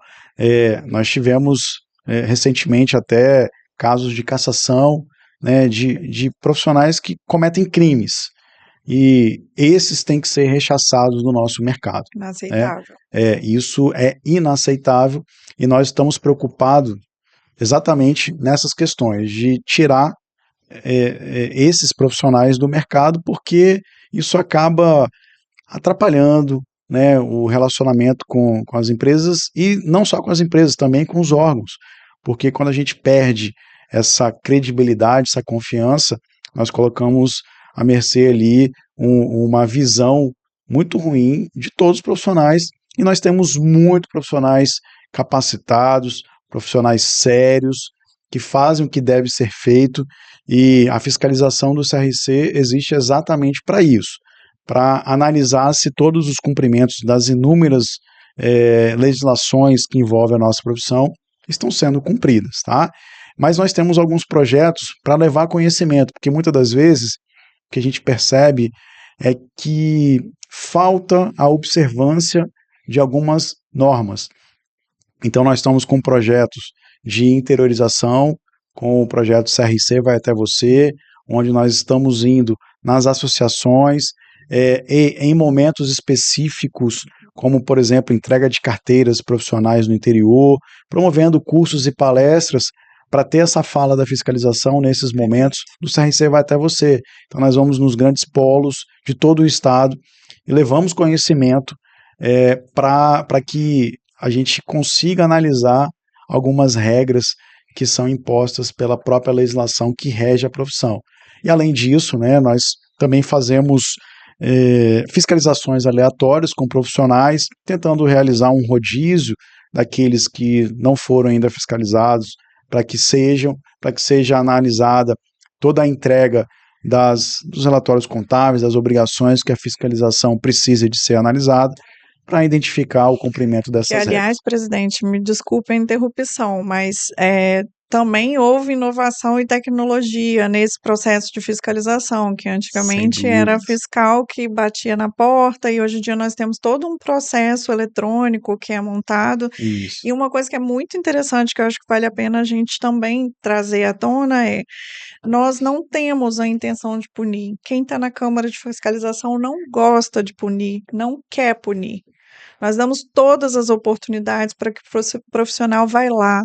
Nós tivemos recentemente até casos de cassação, né, de profissionais que cometem crimes, e esses têm que ser rechaçados do nosso mercado. Inaceitável. Isso é inaceitável, e nós estamos preocupados exatamente nessas questões de tirar esses profissionais do mercado, porque isso acaba atrapalhando, né, o relacionamento com as empresas, e não só com as empresas, também com os órgãos, porque quando a gente perde essa credibilidade, essa confiança, nós colocamos à mercê ali uma visão muito ruim de todos os profissionais, e nós temos muitos profissionais capacitados, profissionais sérios, que fazem o que deve ser feito, e a fiscalização do CRC existe exatamente para isso, para analisar se todos os cumprimentos das inúmeras legislações que envolvem a nossa profissão estão sendo cumpridas, tá? Mas nós temos alguns projetos para levar conhecimento, porque muitas das vezes o que a gente percebe é que falta a observância de algumas normas. Então nós estamos com projetos de interiorização, com o projeto CRC Vai Até Você, onde nós estamos indo nas associações, em momentos específicos, como, por exemplo, entrega de carteiras profissionais no interior, promovendo cursos e palestras para ter essa fala da fiscalização nesses momentos, do CRC vai até você. Então nós vamos nos grandes polos de todo o estado e levamos conhecimento para que a gente consiga analisar algumas regras que são impostas pela própria legislação que rege a profissão. E além disso, né, nós também fazemos fiscalizações aleatórias com profissionais, tentando realizar um rodízio daqueles que não foram ainda fiscalizados, para que seja analisada toda a entrega dos relatórios contábeis, das obrigações que a fiscalização precisa de ser analisada, para identificar o cumprimento dessas regras. Aliás, presidente, me desculpe a interrupção, mas também houve inovação e tecnologia nesse processo de fiscalização, que antigamente era a fiscal que batia na porta e hoje em dia nós temos todo um processo eletrônico que é montado. Isso. E uma coisa que é muito interessante, que eu acho que vale a pena a gente também trazer à tona nós não temos a intenção de punir. Quem está na Câmara de Fiscalização não gosta de punir, não quer punir. Nós damos todas as oportunidades para que o profissional vá lá,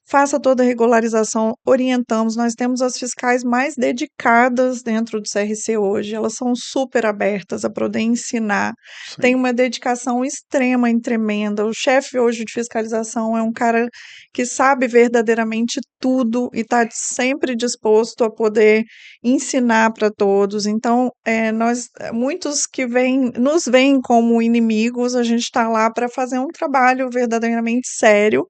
faça toda a regularização, orientamos. Nós temos as fiscais mais dedicadas dentro do CRC hoje, elas são super abertas a poder ensinar, tem uma dedicação extrema e tremenda. O chefe hoje de fiscalização é um cara que sabe verdadeiramente tudo e está sempre disposto a poder ensinar para todos. Então, muitos que nos veem como inimigos, a gente está lá para fazer um trabalho verdadeiramente sério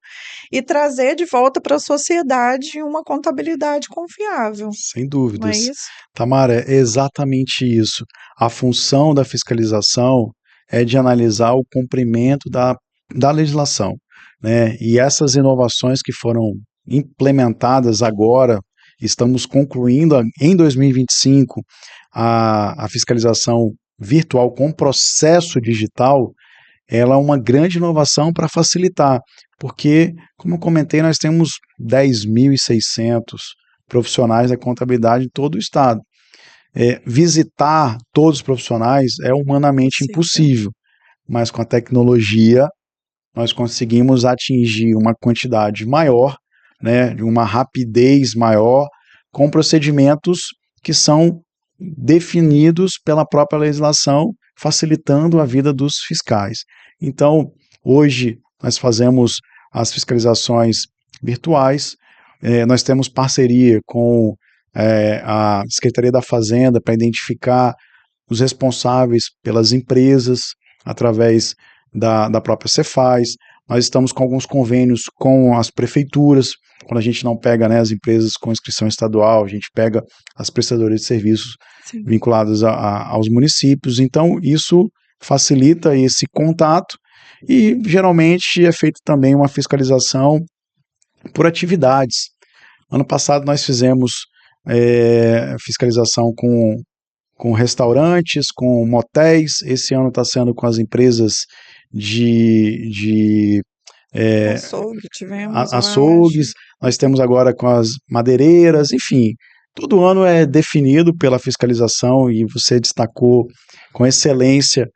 e trazer de volta para a sociedade uma contabilidade confiável. Sem Não é dúvidas. isso? Tamara, é exatamente isso. A função da fiscalização é de analisar o cumprimento da legislação, né? E essas inovações que foram implementadas agora, estamos concluindo em 2025 a fiscalização virtual com processo digital. Ela é uma grande inovação para facilitar, porque, como eu comentei, nós temos 10.600 profissionais da contabilidade em todo o estado. Visitar todos os profissionais é humanamente impossível, mas com a tecnologia nós conseguimos atingir uma quantidade maior, né, de uma rapidez maior, com procedimentos que são definidos pela própria legislação, facilitando a vida dos fiscais. Então, hoje nós fazemos as fiscalizações virtuais, nós temos parceria com a Secretaria da Fazenda para identificar os responsáveis pelas empresas através da própria Cefaz. Nós estamos com alguns convênios com as prefeituras, quando a gente não pega, né, as empresas com inscrição estadual, a gente pega as prestadoras de serviços vinculadas aos municípios. Então, isso facilita esse contato e, geralmente, é feita também uma fiscalização por atividades. Ano passado, nós fizemos fiscalização com restaurantes, com motéis. Esse ano está sendo com as empresas açougues, nós temos agora com as madeireiras, enfim, todo ano é definido pela fiscalização e você destacou com excelência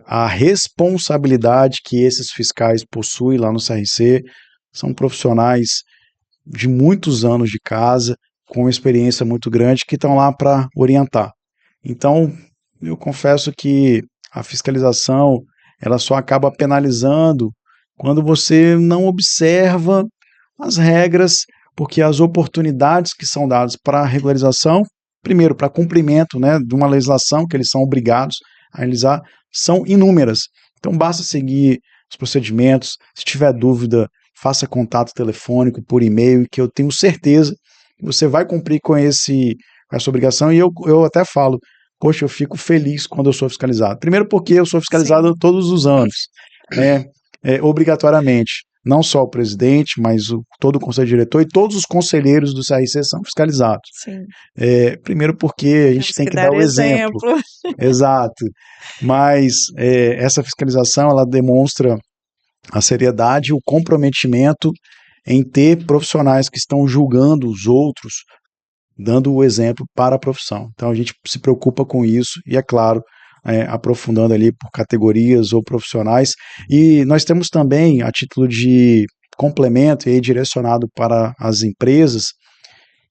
a responsabilidade que esses fiscais possuem lá no CRC. São profissionais de muitos anos de casa, com uma experiência muito grande, que estão lá para orientar. Então, eu confesso que a fiscalização ela só acaba penalizando quando você não observa as regras, porque as oportunidades que são dadas para a regularização, primeiro, para cumprimento, né, de uma legislação que eles são obrigados a realizar, são inúmeras. Então, basta seguir os procedimentos. Se tiver dúvida, faça contato telefônico, por e-mail, que eu tenho certeza que você vai cumprir com essa obrigação. E eu até falo, poxa, eu fico feliz quando eu sou fiscalizado. Primeiro porque eu sou fiscalizado todos os anos, né, obrigatoriamente. Não só o presidente, mas todo o conselho diretor e todos os conselheiros do CRC são fiscalizados. Primeiro porque a gente tem que dar o exemplo. Exato. Mas essa fiscalização ela demonstra a seriedade e o comprometimento em ter profissionais que estão julgando os outros, dando o exemplo para a profissão. Então a gente se preocupa com isso e, é claro, aprofundando ali por categorias ou profissionais. E nós temos também, a título de complemento e aí direcionado para as empresas,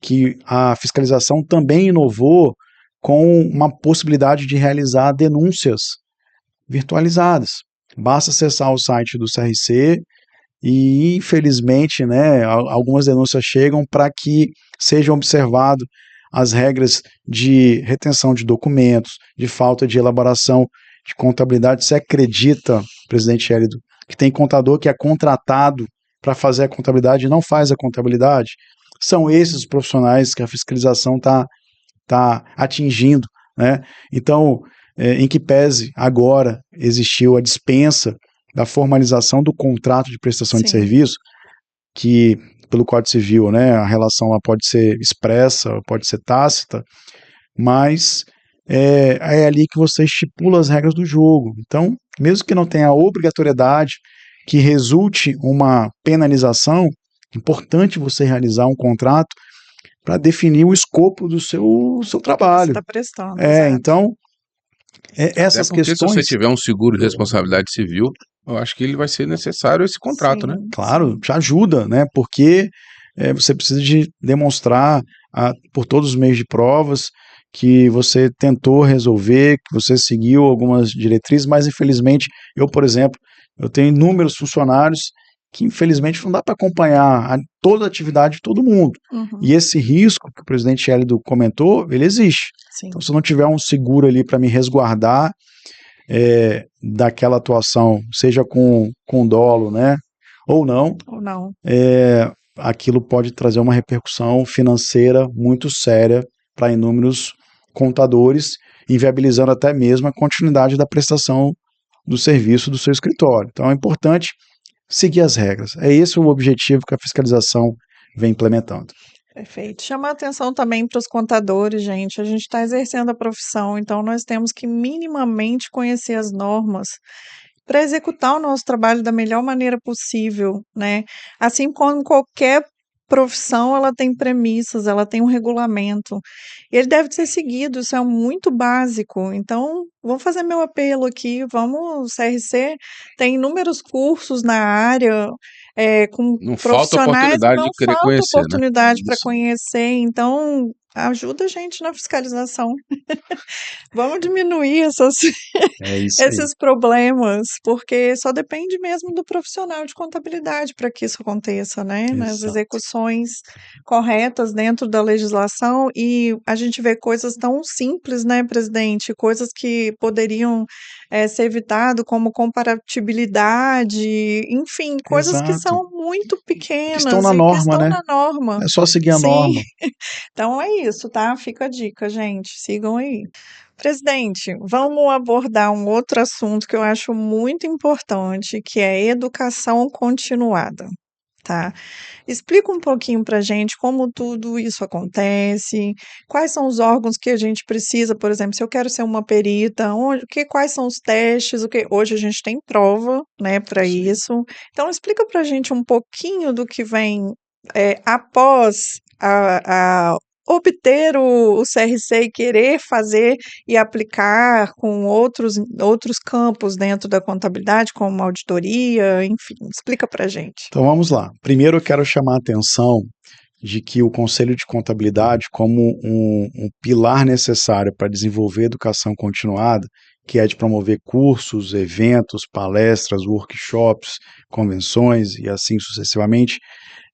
que a fiscalização também inovou com uma possibilidade de realizar denúncias virtualizadas. Basta acessar o site do CRC e, infelizmente, né, algumas denúncias chegam para que sejam observadas as regras de retenção de documentos, de falta de elaboração de contabilidade. Você acredita, presidente Hérido, que tem contador que é contratado para fazer a contabilidade e não faz a contabilidade? São esses os profissionais que a fiscalização está atingindo, né? Então, em que pese agora existiu a dispensa da formalização do contrato de prestação de serviço, que pelo Código Civil, né, a relação lá pode ser expressa, pode ser tácita, mas é ali que você estipula as regras do jogo. Então, mesmo que não tenha obrigatoriedade, que resulte uma penalização, é importante você realizar um contrato para definir o escopo do seu trabalho. Você está prestando. Exato. Então, essas porque questões... se você tiver um seguro de responsabilidade civil, eu acho que ele vai ser necessário esse contrato, né? Claro, te ajuda, né? Porque você precisa de demonstrar por todos os meios de provas que você tentou resolver, que você seguiu algumas diretrizes, mas infelizmente, por exemplo, eu tenho inúmeros funcionários que infelizmente não dá para acompanhar toda a atividade de todo mundo. E esse risco que o presidente Hérido comentou, ele existe. Então, se eu não tiver um seguro ali para me resguardar daquela atuação, seja com dolo, né, ou não, aquilo pode trazer uma repercussão financeira muito séria para inúmeros contadores, inviabilizando até mesmo a continuidade da prestação do serviço do seu escritório. Então é importante seguir as regras. É esse o objetivo que a fiscalização vem implementando. Perfeito. Chamar atenção também para os contadores, gente. A gente está exercendo a profissão, então nós temos que minimamente conhecer as normas para executar o nosso trabalho da melhor maneira possível, né? Assim como qualquer profissão, ela tem premissas, ela tem um regulamento. Ele deve ser seguido, isso é muito básico. Então, vou fazer meu apelo aqui, vamos, CRC tem inúmeros cursos na área, com não falta profissionais, oportunidade não de querer falta conhecer, né? oportunidade para conhecer, então ajuda a gente na fiscalização. Vamos diminuir esses problemas, porque só depende mesmo do profissional de contabilidade para que isso aconteça, né? Nas execuções corretas dentro da legislação, e a gente vê coisas tão simples, né, presidente? Coisas que poderiam ser evitado, como comparatibilidade, enfim, coisas que são muito pequenas que estão na norma, estão né? na norma. É só seguir a norma. Então é isso, tá? Fica a dica, gente. Sigam aí. Presidente, vamos abordar um outro assunto que eu acho muito importante, que é educação continuada, tá? Explica um pouquinho para a gente como tudo isso acontece, quais são os órgãos que a gente precisa, por exemplo, se eu quero ser uma perita, quais são os testes, hoje a gente tem prova, né, para isso. Então explica para a gente um pouquinho do que vem após obter o CRC e querer fazer e aplicar com outros campos dentro da contabilidade, como auditoria, enfim, explica para a gente. Então vamos lá. Primeiro eu quero chamar a atenção de que o Conselho de Contabilidade, como um pilar necessário para desenvolver educação continuada, que é de promover cursos, eventos, palestras, workshops, convenções e assim sucessivamente,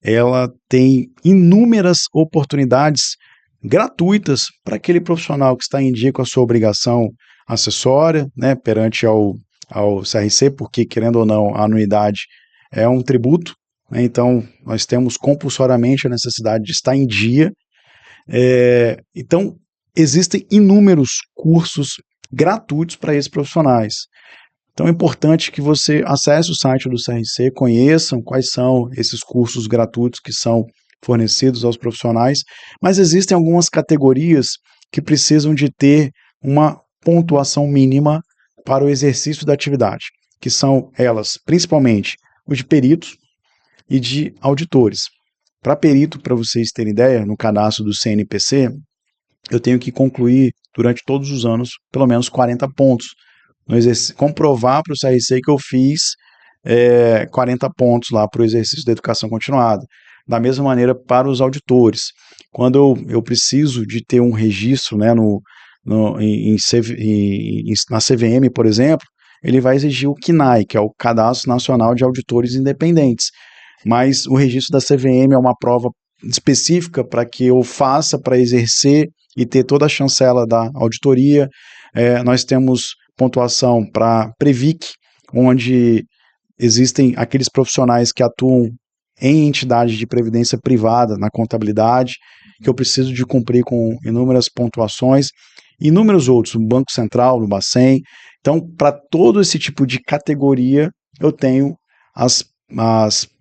ela tem inúmeras oportunidades gratuitas para aquele profissional que está em dia com a sua obrigação acessória, né, perante ao CRC, porque, querendo ou não, a anuidade é um tributo, né, então nós temos compulsoriamente a necessidade de estar em dia. Então, existem inúmeros cursos gratuitos para esses profissionais. Então é importante que você acesse o site do CRC, conheçam quais são esses cursos gratuitos que são fornecidos aos profissionais, mas existem algumas categorias que precisam de ter uma pontuação mínima para o exercício da atividade, que são elas, principalmente, os de peritos e de auditores. Para perito, para vocês terem ideia, no cadastro do CNPC, eu tenho que concluir durante todos os anos pelo menos 40 pontos. Comprovar para o CRC que eu fiz 40 pontos lá para o exercício da educação continuada. Da mesma maneira para os auditores. Quando eu preciso de ter um registro, né, na CVM, por exemplo, ele vai exigir o CNAE, que é o Cadastro Nacional de Auditores Independentes. Mas o registro da CVM é uma prova específica para que eu faça para exercer e ter toda a chancela da auditoria. Nós temos pontuação para Previc, onde existem aqueles profissionais que atuam em entidades de previdência privada, na contabilidade, que eu preciso de cumprir com inúmeras pontuações, e inúmeros outros, no Banco Central, no Bacen. Então, para todo esse tipo de categoria, eu tenho as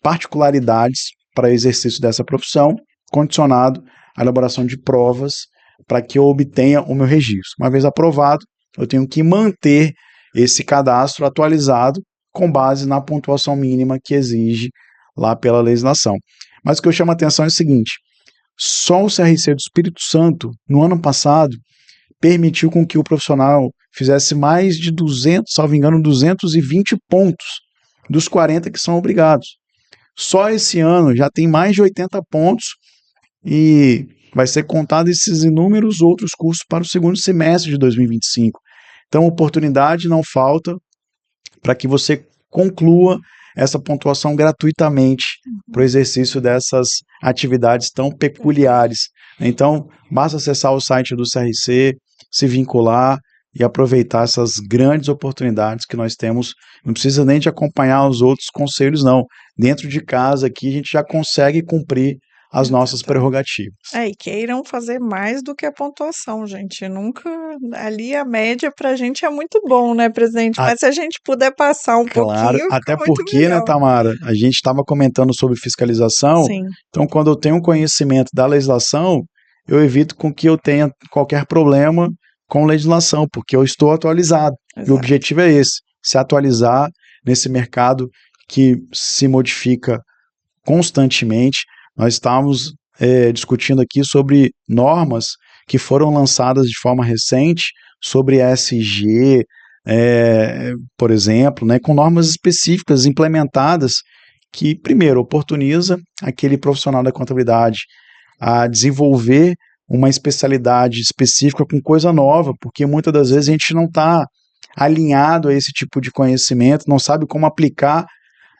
particularidades para exercício dessa profissão, condicionado à elaboração de provas para que eu obtenha o meu registro. Uma vez aprovado, eu tenho que manter esse cadastro atualizado com base na pontuação mínima que exige lá pela legislação. Mas o que eu chamo a atenção é o seguinte: só o CRC do Espírito Santo, no ano passado, permitiu com que o profissional fizesse mais de 200, salvo engano, 220 pontos dos 40 que são obrigados. Só esse ano já tem mais de 80 pontos e vai ser contado esses inúmeros outros cursos para o segundo semestre de 2025. Então, oportunidade não falta para que você conclua essa pontuação gratuitamente para o exercício dessas atividades tão peculiares. Então, basta acessar o site do CRC, se vincular e aproveitar essas grandes oportunidades que nós temos. Não precisa nem de acompanhar os outros conselhos, não. Dentro de casa aqui a gente já consegue cumprir as nossas prerrogativas. E queiram fazer mais do que a pontuação, gente. Nunca. Ali a média para a gente é muito bom, né, presidente? Mas se a gente puder passar um Claro, pouquinho, até fica muito porque, melhor. né, Tamara, a gente estava comentando sobre fiscalização. Sim. Então, quando eu tenho conhecimento da legislação, eu evito com que eu tenha qualquer problema com legislação, porque eu estou atualizado. Exato. E o objetivo é esse: se atualizar nesse mercado que se modifica constantemente. Nós estávamos discutindo aqui sobre normas que foram lançadas de forma recente sobre ESG, por exemplo, né, com normas específicas implementadas que, primeiro, oportuniza aquele profissional da contabilidade a desenvolver uma especialidade específica com coisa nova, porque muitas das vezes a gente não está alinhado a esse tipo de conhecimento, não sabe como aplicar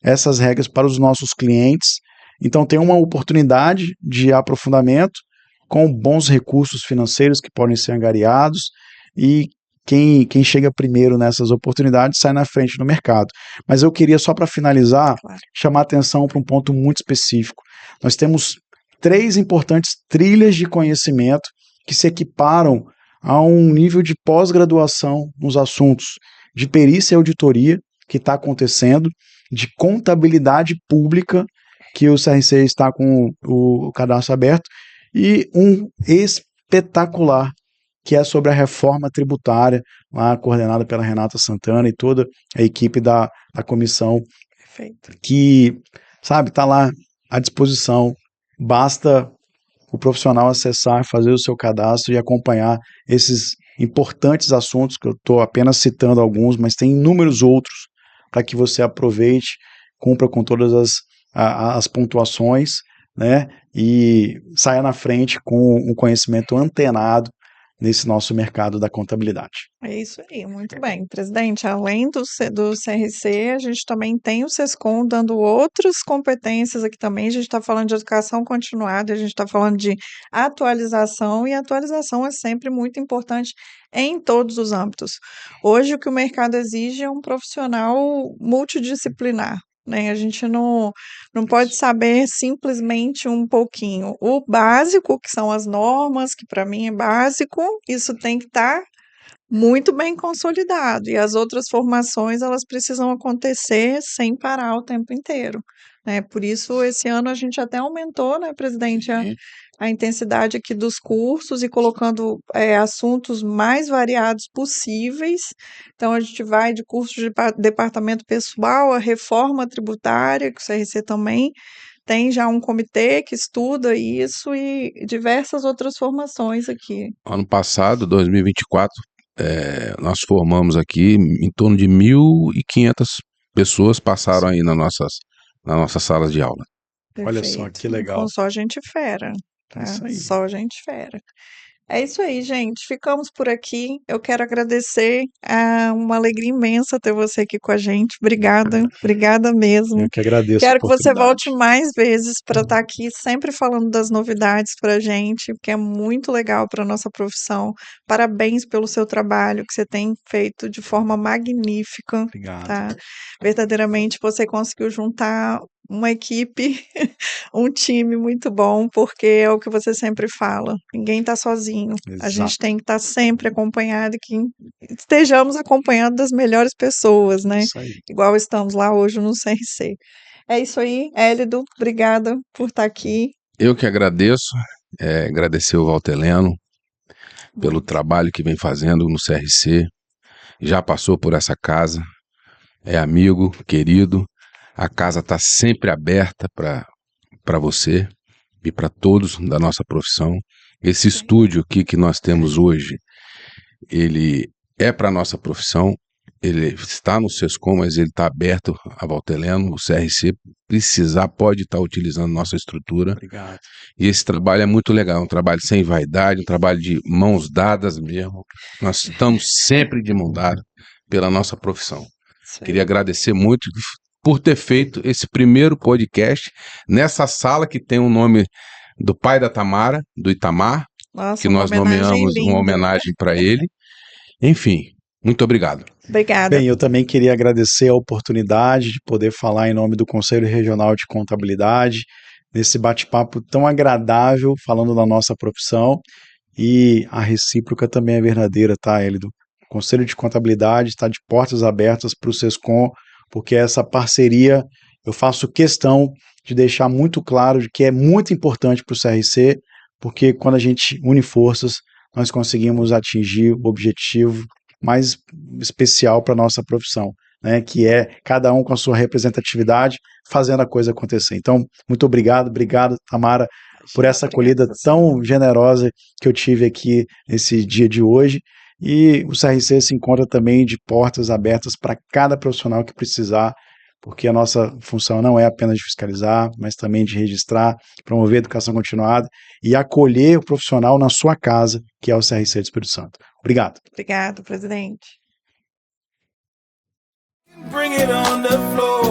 essas regras para os nossos clientes. Então tem uma oportunidade de aprofundamento com bons recursos financeiros que podem ser angariados, e quem chega primeiro nessas oportunidades sai na frente no mercado. Mas eu queria, só para finalizar, chamar a atenção para um ponto muito específico. Nós temos 3 importantes trilhas de conhecimento que se equiparam a um nível de pós-graduação nos assuntos de perícia e auditoria, que está acontecendo, de contabilidade pública, que o CRC está com o cadastro aberto, e um espetacular, que é sobre a reforma tributária, lá coordenada pela Renata Santana e toda a equipe da comissão. Perfeito. Que, sabe, está lá à disposição. Basta o profissional acessar, fazer o seu cadastro e acompanhar esses importantes assuntos, que eu estou apenas citando alguns, mas tem inúmeros outros, para que você aproveite, cumpra com todas as pontuações, né, e saia na frente com um conhecimento antenado nesse nosso mercado da contabilidade. É isso aí, muito bem. Presidente, além do CRC, a gente também tem o SESCOM dando outras competências aqui também. A gente está falando de educação continuada, a gente está falando de atualização, e a atualização é sempre muito importante em todos os âmbitos. Hoje, o que o mercado exige é um profissional multidisciplinar, né? A gente não pode saber simplesmente um pouquinho. O básico, que são as normas, que para mim é básico, isso tem que estar muito bem consolidado, e as outras formações, elas precisam acontecer sem parar o tempo inteiro, né? Por isso, esse ano a gente até aumentou, né, presidente, a intensidade aqui dos cursos, e colocando assuntos mais variados possíveis. Então, a gente vai de curso de departamento pessoal, a reforma tributária, que o CRC também tem já um comitê que estuda isso, e diversas outras formações aqui. Ano passado, 2024, nós formamos aqui em torno de 1.500 pessoas passaram aí nas nossas salas de aula. Olha só, Perfeito. que E legal. com só gente fera, É tá? isso aí. Só gente fera. É isso aí, gente. Ficamos por aqui. Eu quero agradecer. É uma alegria imensa ter você aqui com a gente. Obrigada, obrigada mesmo. Eu que agradeço a Quero que você volte oportunidade. mais vezes para estar aqui, sempre falando das novidades para a gente, porque é muito legal para a nossa profissão. Parabéns pelo seu trabalho, que você tem feito de forma magnífica, Obrigado. tá? Verdadeiramente você conseguiu juntar uma equipe, um time muito bom, porque é o que você sempre fala, ninguém está sozinho. A gente Exato. tem que estar sempre acompanhado e que estejamos acompanhando das melhores pessoas, né? Isso aí. Igual estamos lá hoje no CRC. É isso aí, Hélido, obrigada por estar aqui. Eu que agradeço, agradecer o Valteleno pelo Muito. trabalho que vem fazendo no CRC, já passou por essa casa, é amigo, querido, a casa está sempre aberta para você e para todos da nossa profissão. Esse estúdio aqui que nós temos hoje, ele é para a nossa profissão, ele está no SESCOM, mas ele está aberto a Valteleno, o CRC precisar pode estar utilizando nossa estrutura. Obrigado. E esse trabalho é muito legal, um trabalho sem vaidade, um trabalho de mãos dadas mesmo. Nós estamos sempre de mão dada pela nossa profissão. Isso aí. Queria agradecer muito por ter feito esse primeiro podcast nessa sala que tem o nome do pai da Tamara, do Itamar, Nossa, que uma nós homenagem nomeamos uma linda. homenagem para ele. Enfim, muito obrigado. Obrigada. Bem, eu também queria agradecer a oportunidade de poder falar em nome do Conselho Regional de Contabilidade, nesse bate-papo tão agradável, falando da nossa profissão, e a recíproca também é verdadeira, tá, Hélido? O Conselho de Contabilidade está de portas abertas para o SESCOM, porque essa parceria, eu faço questão de deixar muito claro de que é muito importante para o CRC, porque quando a gente une forças, nós conseguimos atingir o objetivo mais especial para a nossa profissão, né, que é cada um com a sua representatividade fazendo a coisa acontecer. Então, muito obrigado, Tamara, por essa acolhida tão generosa que eu tive aqui nesse dia de hoje. E o CRC se encontra também de portas abertas para cada profissional que precisar, porque a nossa função não é apenas de fiscalizar, mas também de registrar, promover a educação continuada e acolher o profissional na sua casa, que é o CRC do Espírito Santo. Obrigado. Obrigado, presidente. Bring it on the floor.